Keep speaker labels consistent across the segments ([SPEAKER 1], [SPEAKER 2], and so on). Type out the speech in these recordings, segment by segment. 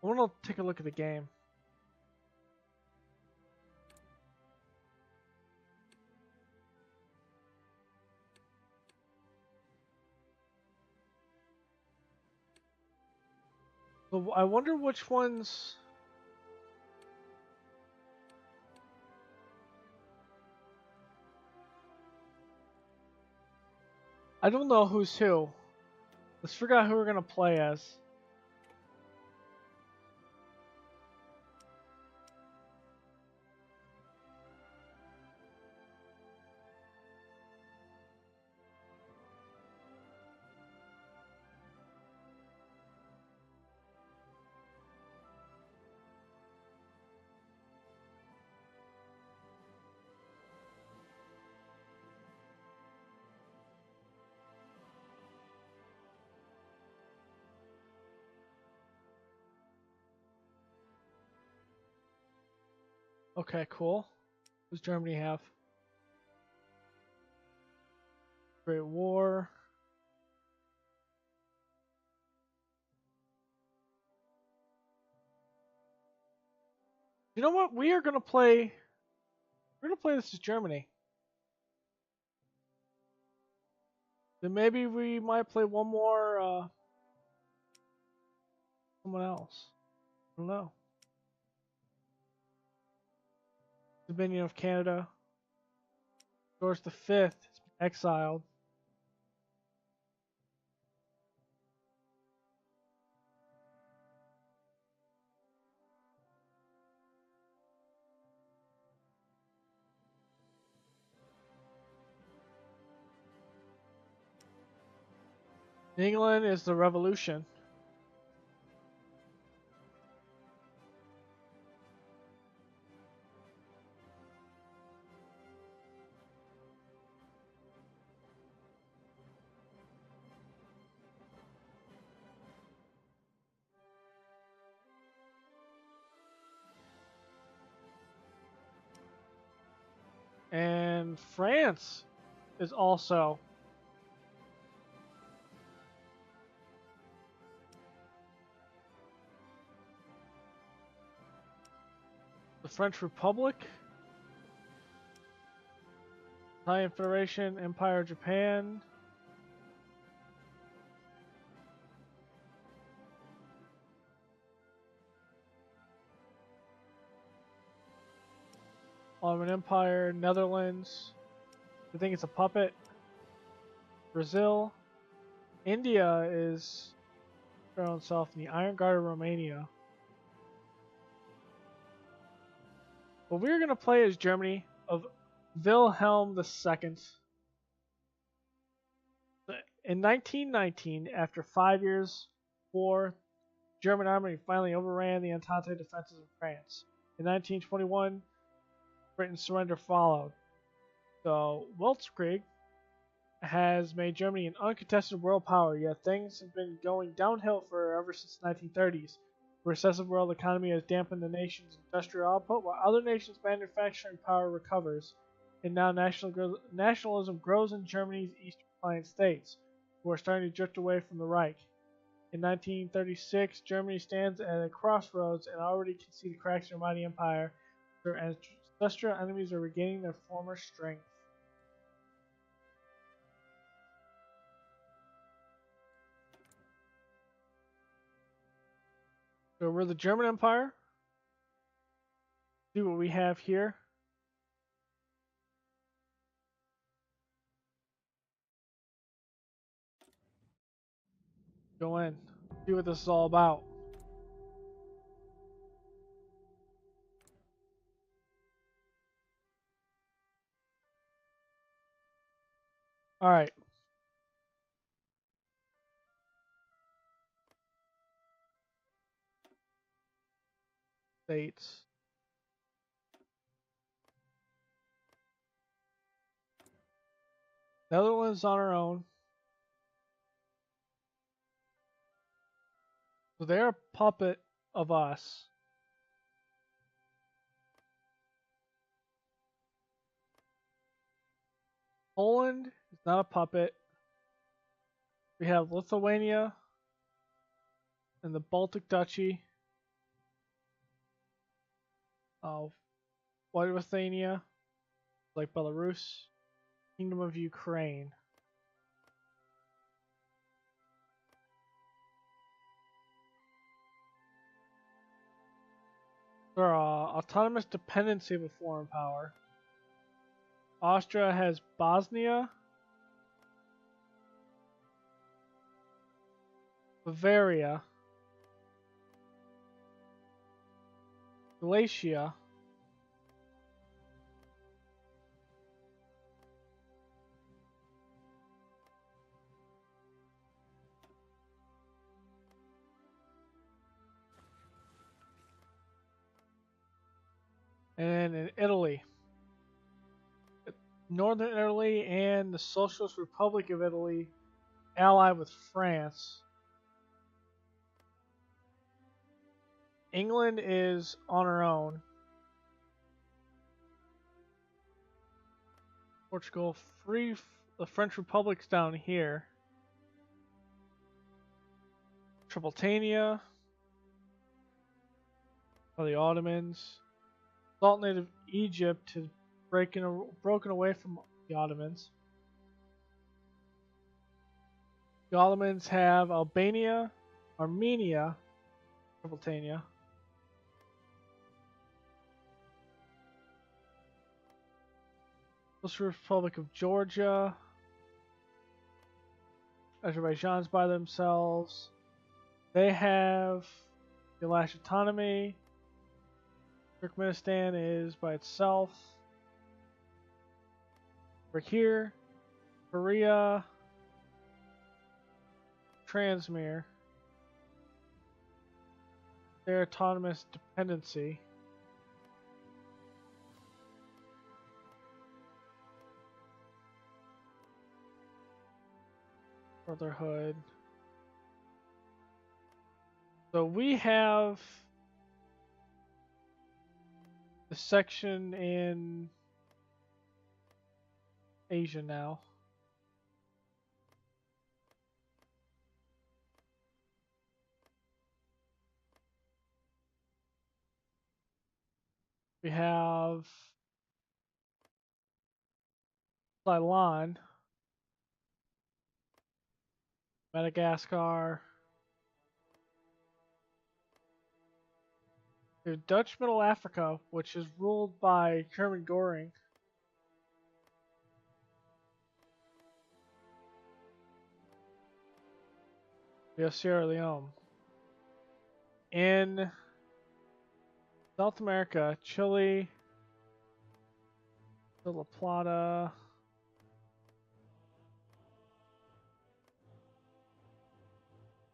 [SPEAKER 1] I want to take a look at the game. So I wonder which ones. I don't know who's who. Let's figure out who we're gonna play as. Okay, cool. Who's Germany have? Great War. You know what? We are gonna play. We're gonna play this as Germany. Then maybe we might play one more. Someone else. I don't know. Dominion of Canada. George V has been exiled. England is the Revolution. And France is also the French Republic, Italian Federation, Empire of Japan, Ottoman Empire, Netherlands, I think it's a puppet, Brazil, India is their own self, and the Iron Guard of Romania. But we're going to play as Germany of Wilhelm II. In 1919, after 5 years' war, German army finally overran the Entente defenses of France. In 1921, Britain's surrender followed. So, Weltkrieg has made Germany an uncontested world power, yet things have been going downhill for ever since the 1930s. The recessive world economy has dampened the nation's industrial output, while other nations' manufacturing power recovers, and now nationalism grows in Germany's eastern client states, who are starting to drift away from the Reich. In 1936, Germany stands at a crossroads and already can see the cracks in their mighty empire. Their ancestral enemies are regaining their former strength. So we're the German Empire. See what we have here. Go in. See what this is all about. Alright. States. Netherlands on our own. So they're a puppet of us. Poland is not a puppet. We have Lithuania and the Baltic Duchy. of White Lithuania, like Belarus, Kingdom of Ukraine. There are autonomous dependency of a foreign power. Austria has Bosnia, Bavaria, Galicia, and in Italy. Northern Italy and the Socialist Republic of Italy allied with France. England is on her own. Portugal, the French Republic's down here. Tripolitania, or the Ottomans. Sultanate of Egypt has broken away from the Ottomans. The Ottomans have Albania, Armenia, Tripolitania. Social Republic of Georgia. Azerbaijan's by themselves. They have the Elash autonomy. Turkmenistan is by itself. We're here. Korea. Transmir. Their autonomous dependency. Brotherhood. So we have the section in Asia now. We have Ceylon, Madagascar. We have Dutch Middle Africa, which is ruled by Hermann Göring. We have Sierra Leone. In South America, Chile, La Plata,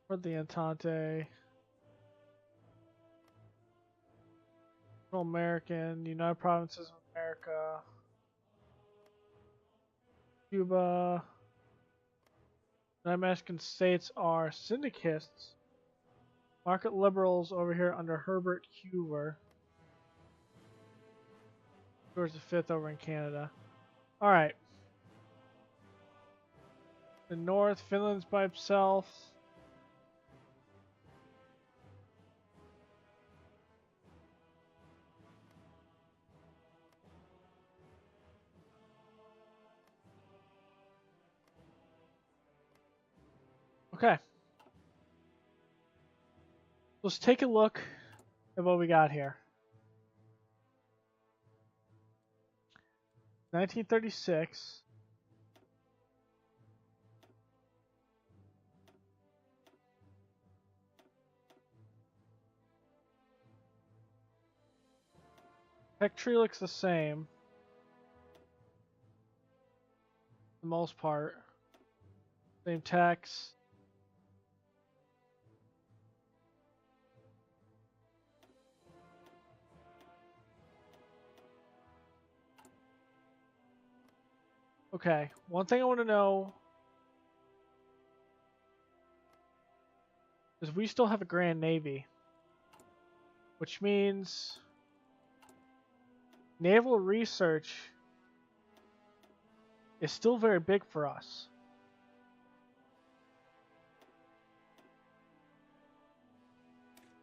[SPEAKER 1] for the Entente, Central American, United Provinces of America, Cuba. United Mexican states are syndicalists, market liberals over here under Herbert Hoover. Hoover's the fifth over in Canada. All right. The North, Finland's by itself. Okay. Let's take a look at what we got here. 1936. Tech tree looks the same. For the most part. Same text. Okay, one thing I want to know is we still have a Grand Navy, which means naval research is still very big for us.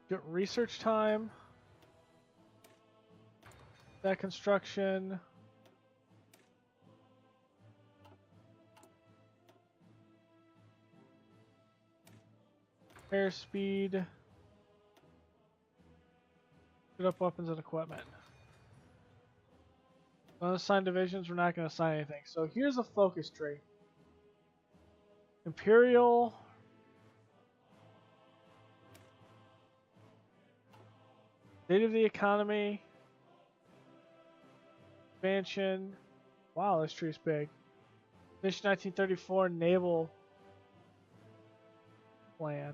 [SPEAKER 1] Get research time. that construction. Airspeed. Put up weapons and equipment. Unassigned divisions, we're not going to assign anything. So here's a focus tree. Imperial. State of the economy. Expansion. Wow, this tree's big. Mission 1934 naval plan.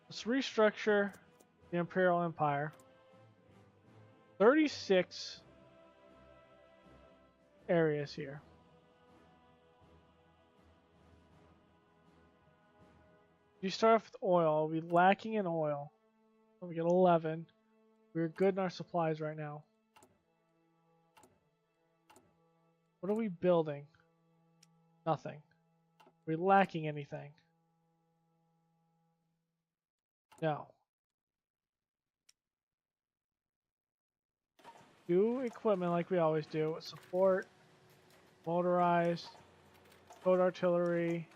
[SPEAKER 1] Let's restructure the Imperial Empire. 36 areas here. You start off with oil. We'll be lacking in oil. We get 11. We're good in our supplies right now. What are we building? Nothing. Are we lacking anything? No. Do equipment like we always do. Support, motorized, towed artillery.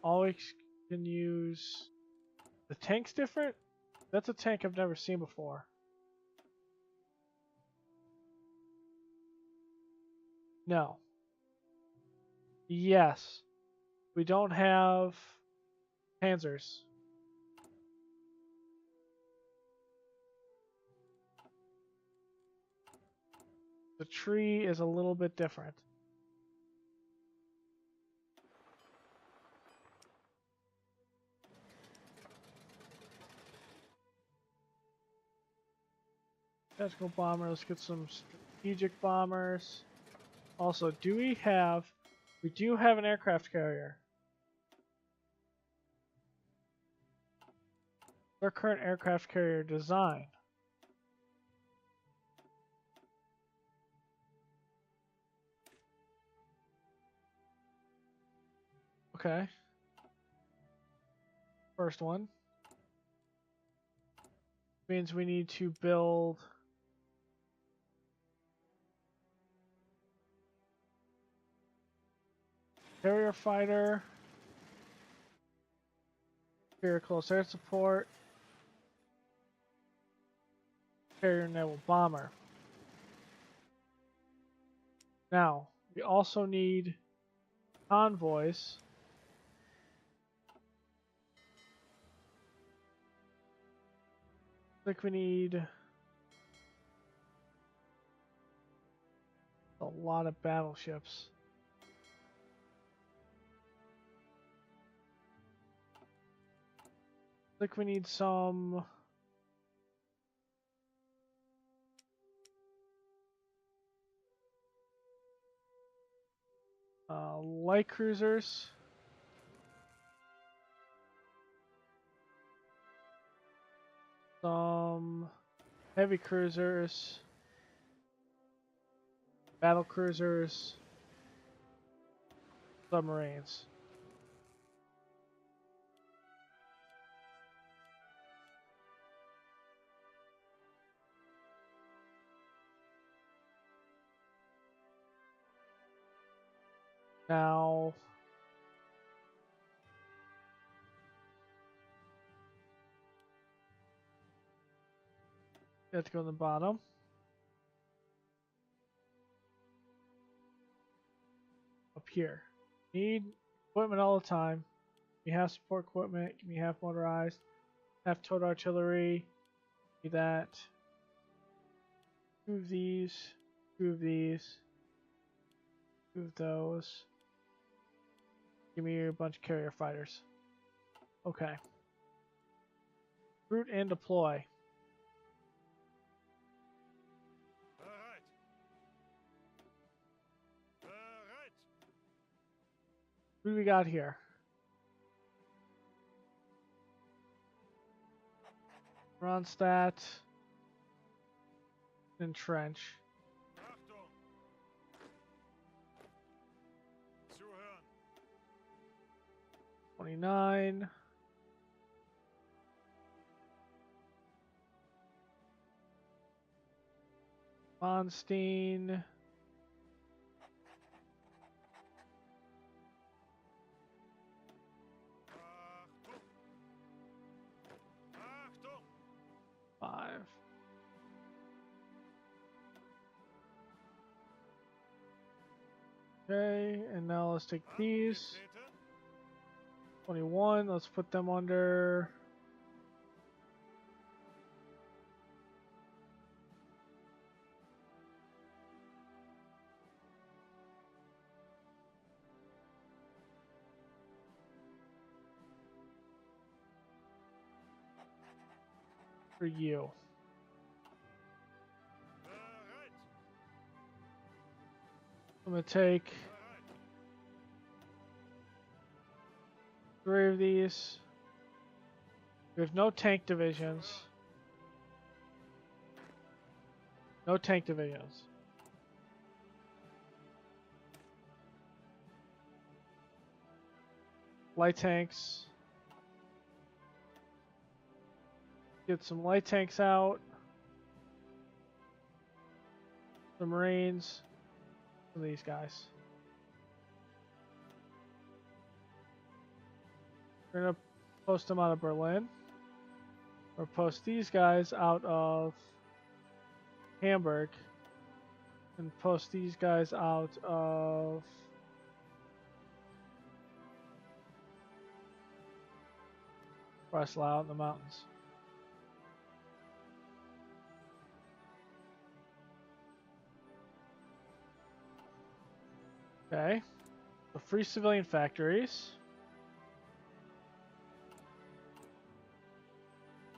[SPEAKER 1] Always can use... The tank's different? That's a tank I've never seen before. No. Yes. We don't have Panzers. The tree is a little bit different. Tactical bomber, let's get some strategic bombers. Also, we do have an aircraft carrier. Our current aircraft carrier design. Okay. First one. Means we need to build carrier fighter, carrier close air support, carrier naval bomber. Now, we also need convoys. I think we need a lot of battleships. I think we need some light cruisers. Some heavy cruisers, battle cruisers, submarines. Now, you have to go to the bottom. Up here. Need equipment all the time. We have support equipment. We have motorized. Have towed artillery. Need that. 2 of these. 2 of these. 2 of those. Give me a bunch of carrier fighters. Okay. Route and deploy. Who do we got here? Ronstadt. Entrench. 29. Monstein. Five. Okay, and now let's take these. 21, let's put them under for you. I'm gonna take 3 of these. We have no tank divisions. No tank divisions. Light tanks. Get some light tanks out. The Marines. And these guys. We're gonna post them out of Berlin. Or post these guys out of Hamburg. And post these guys out of Breslau out in the mountains. Okay. So free civilian factories.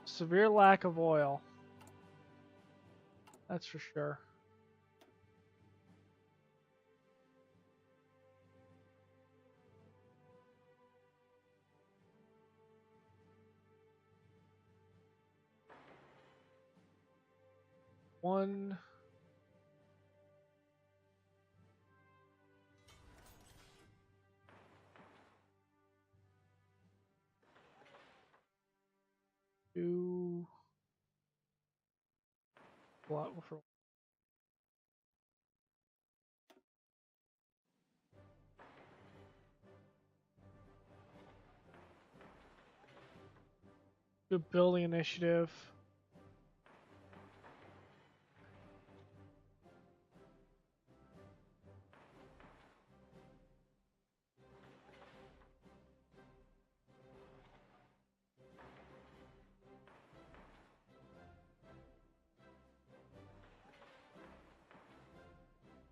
[SPEAKER 1] Severe lack of oil. That's for sure. One. Two. What for? Good building initiative.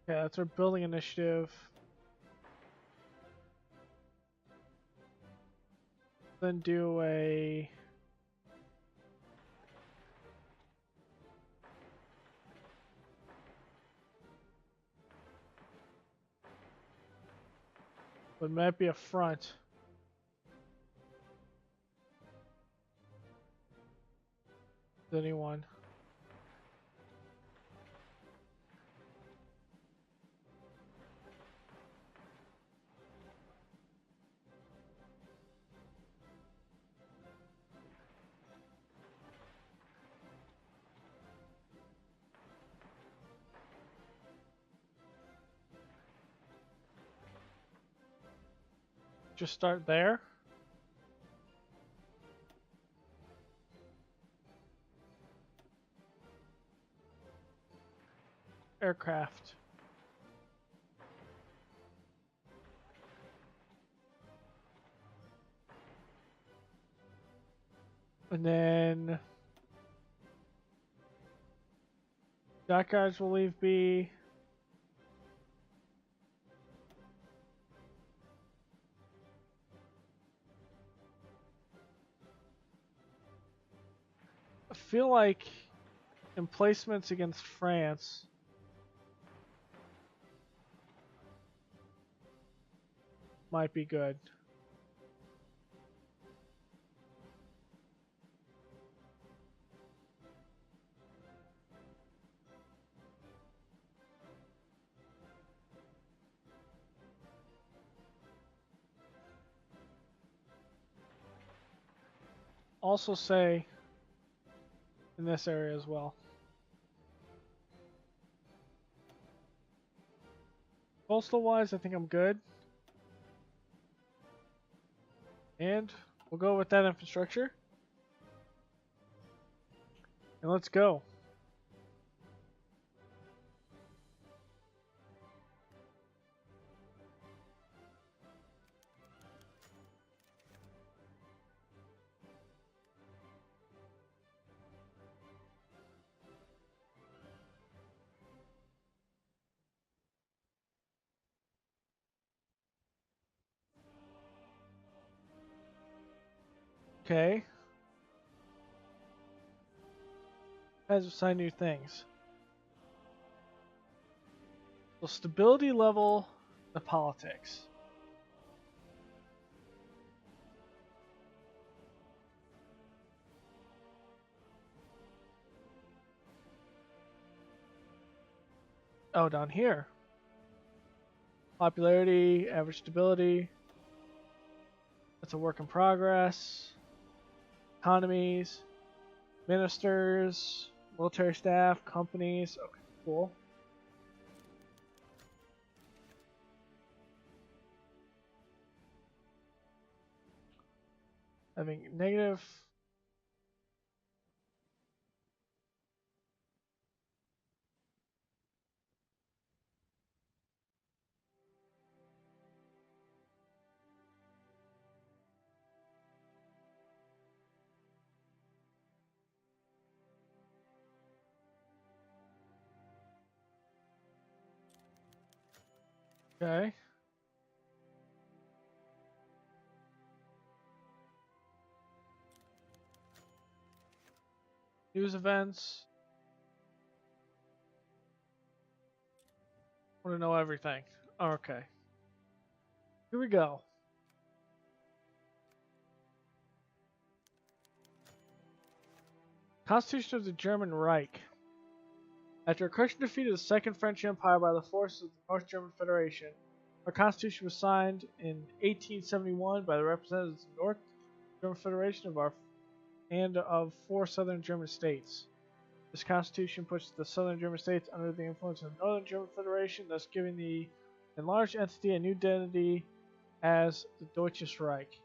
[SPEAKER 1] Yeah, that's our building initiative. Then do a what might be a front. Anyone? Just start there. Aircraft. And then dockyards will leave be. I feel like emplacements against France might be good. also say in this area as well. Coastal wise, I think I'm good. And we'll go with that infrastructure. And let's go. Okay. Guys assign new things. So stability level, the politics. Oh, down here. Popularity, average stability. That's a work in progress. Economies, ministers, military staff, companies. Okay, cool. Having negative. Okay. News events. Want to know everything. Okay. Here we go. Constitution of the German Reich. After a crushing defeat of the Second French Empire by the forces of the North German Federation, our constitution was signed in 1871 by the representatives of the North German Federation of 4 southern German states. This constitution puts the southern German states under the influence of the Northern German Federation, thus giving the enlarged entity a new identity as the Deutsches Reich.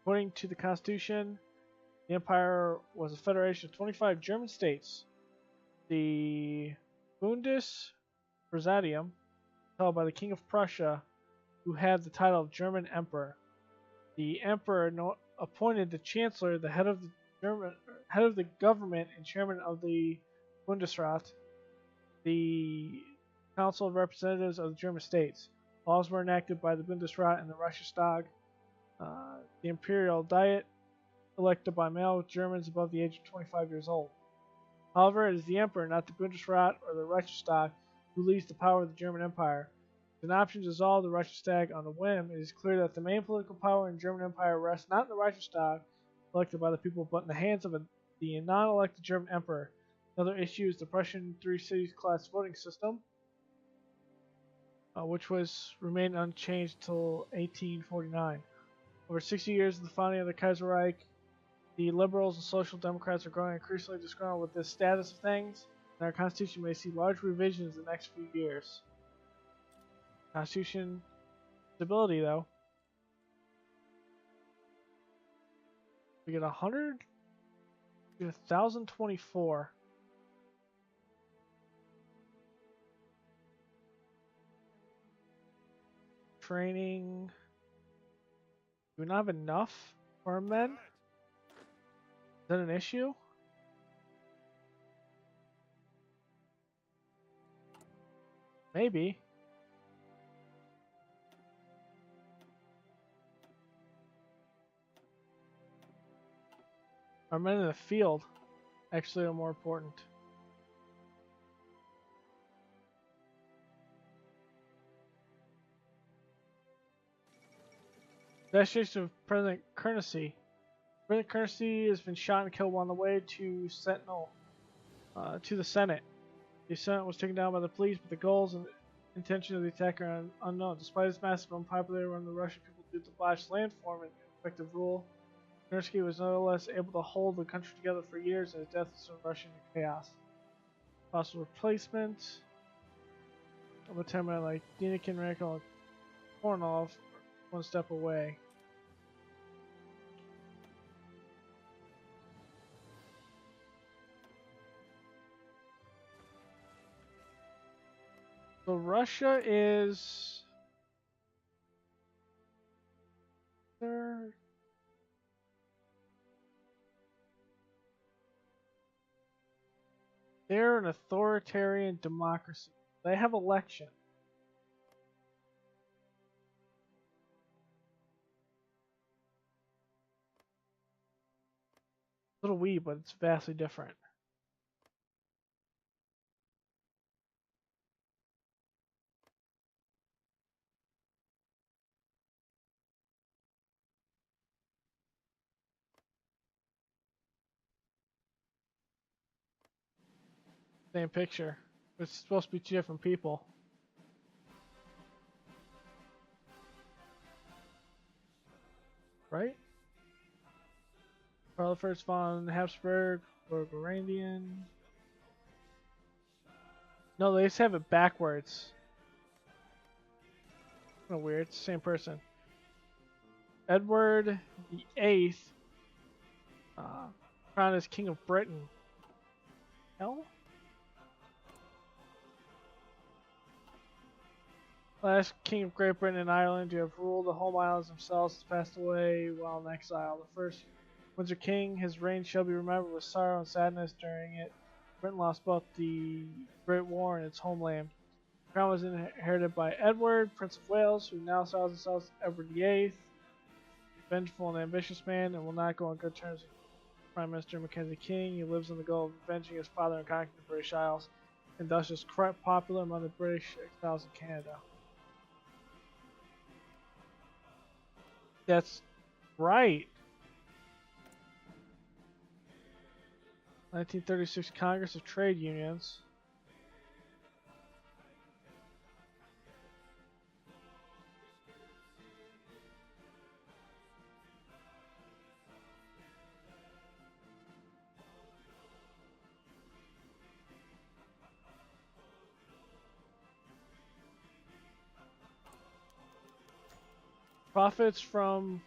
[SPEAKER 1] According to the constitution, the empire was a federation of 25 German states. The Bundespresidium, held by the King of Prussia, who had the title of German Emperor. The Emperor appointed the Chancellor, the head of the government, and chairman of the Bundesrat, the Council of Representatives of the German states. Laws were enacted by the Bundesrat and the Reichstag. The Imperial Diet, elected by mail with Germans above the age of 25 years old. However, it is the Emperor, not the Bundesrat or the Reichstag, who leads the power of the German Empire. With an option to dissolve the Reichstag on a whim, it is clear that the main political power in the German Empire rests not in the Reichstag, elected by the people, but in the hands of the non-elected German Emperor. Another issue is the Prussian three-cities class voting system, which remained unchanged until 1849. Over 60 years of the founding of the Kaiserreich, the liberals and social democrats are growing increasingly disgruntled with this status of things, and our constitution may see large revisions in the next few years. Constitution stability, though. We get 100, we get 1,024. Training. Do we not have enough for our men? Is that an issue? Maybe. Our men in the field actually are more important. Destination of President Kerncy. President Kerncy has been shot and killed on the way to the Senate. The Senate was taken down by the police, but the goals and intention of the attack are unknown. Despite his massive unpopularity among the Russian people due to botched land form and effective rule, Mirsky was nonetheless able to hold the country together for years, and his death was rushing into chaos. Possible replacement of a temperament like Denikin, Rankle, and Kornov, one step away. So Russia is third. They're an authoritarian democracy. They have election. A little weird, but it's vastly different. Same picture. It's supposed to be two different people. Right? Karl I von Habsburg or Varangian. No, they just have it backwards. Kind of weird. It's the same person. Edward the Eighth, crowned as King of Britain. Hell? Last King of Great Britain and Ireland to have ruled the home islands themselves has passed away while in exile. The first Windsor King, his reign shall be remembered with sorrow and sadness. During it, Britain lost both the Great War and its homeland. The crown was inherited by Edward, Prince of Wales, who now styles himself Edward VIII, vengeful and ambitious man, and will not go on good terms with Prime Minister Mackenzie King. He lives on the goal of avenging his father and conquering the British Isles, and thus is quite popular among the British exiles in Canada. That's right. 1936 Congress of Trade Unions. Profits from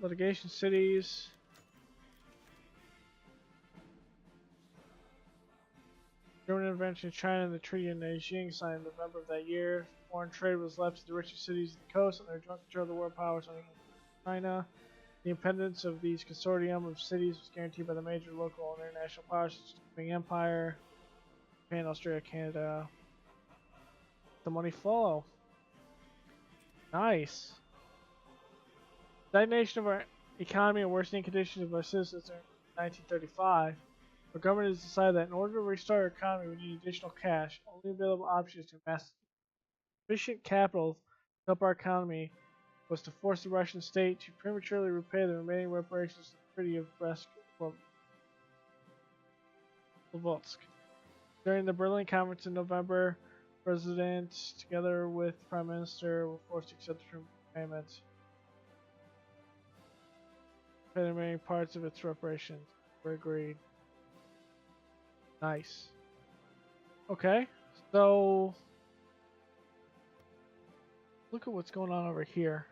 [SPEAKER 1] litigation cities. German intervention in China and the Treaty of Nanjing signed in November of that year. Foreign trade was left to the richest cities of the coast and their joint control of the world powers on China. The independence of these consortium of cities was guaranteed by the major local and international powers such as the Qing Empire, Japan, Australia, Canada. The money flow. Nice. Stagnation of our economy and worsening conditions of our citizens in 1935, our government has decided that in order to restart our economy, we need additional cash. Only available option to amass sufficient capital to help our economy was to force the Russian state to prematurely repay the remaining reparations to the Treaty of Brest-Litovsk. During the Berlin Conference in November, the President, together with the Prime Minister, were forced to accept the payments. Pay the remaining parts of its reparations were agreed. Nice. Okay, so look at what's going on over here.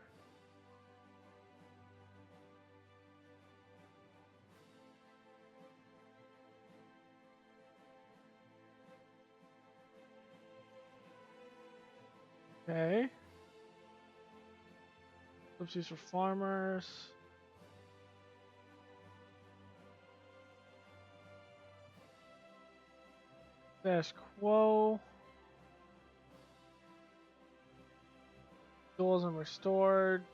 [SPEAKER 1] Okay. Subsidies for farmers. Status quo. Dualism restored.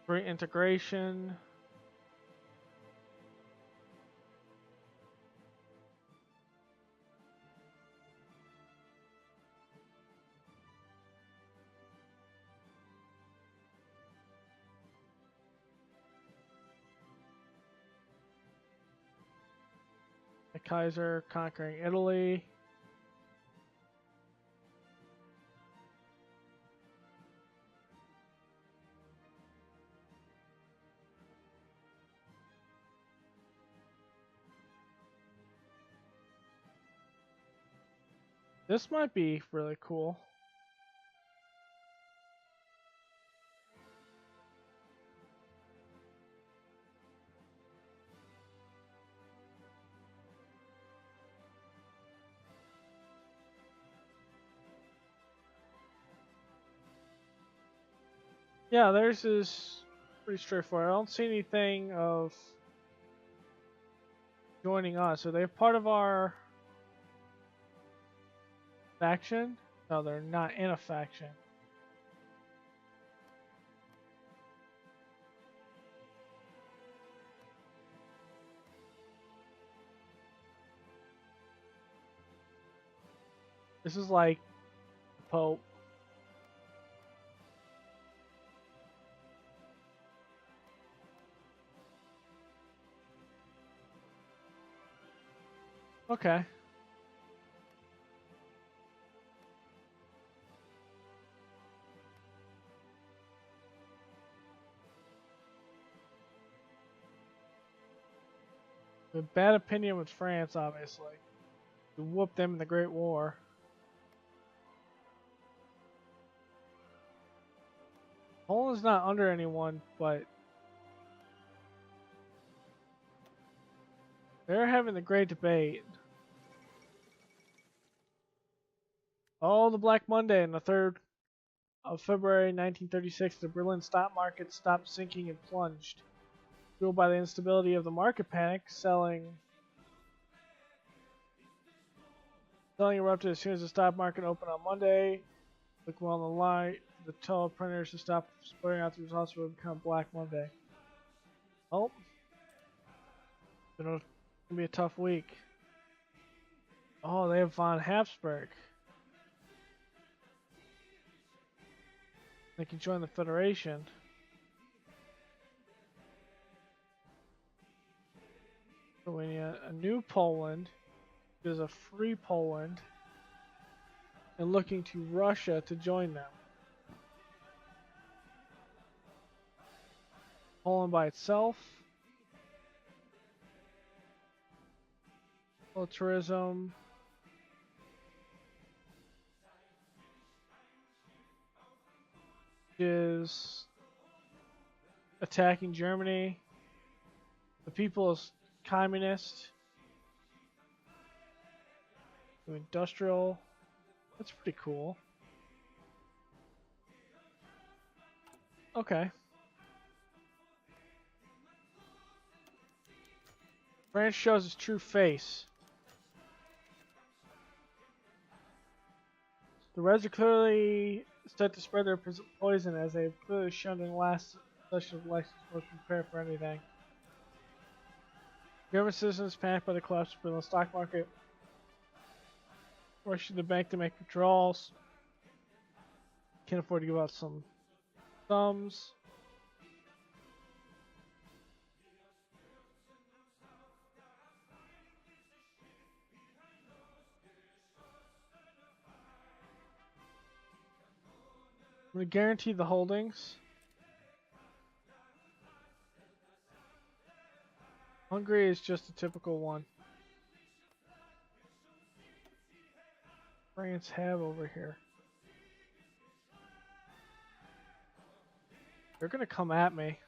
[SPEAKER 1] Great integration. Kaiser conquering Italy. This might be really cool. Yeah, theirs is pretty straightforward. I don't see anything of joining us. Are they part of our faction? No, they're not in a faction. This is like the Pope. Okay. A bad opinion with France, obviously. We whooped them in the Great War. Poland's not under anyone, but they're having the great debate. Oh, the Black Monday on the 3rd of February 1936, the Berlin stock market stopped sinking and plunged. Fueled by the instability of the market panic, selling erupted as soon as the stock market opened on Monday. Look well on the line. The tell printers to stop splitting out the results would become Black Monday. Oh, it's gonna be a tough week. Oh, they have von Habsburg. They can join the Federation. Lithuania, a new Poland. There's a free Poland. And looking to Russia to join them. Poland by itself. Militarism. Is attacking Germany. The people is communist. Industrial. That's pretty cool. Okay. France shows its true face. The Reds are clearly set to spread their poison, as they've clearly shown in the last session of elections most prepared for anything. German citizens panicked by the collapse of the Berlin stock market, rushing the bank to make withdrawals. Can't afford to give out some sums. I'm going to guarantee the holdings. Hungary is just a typical one. France have over here. They're going to come at me.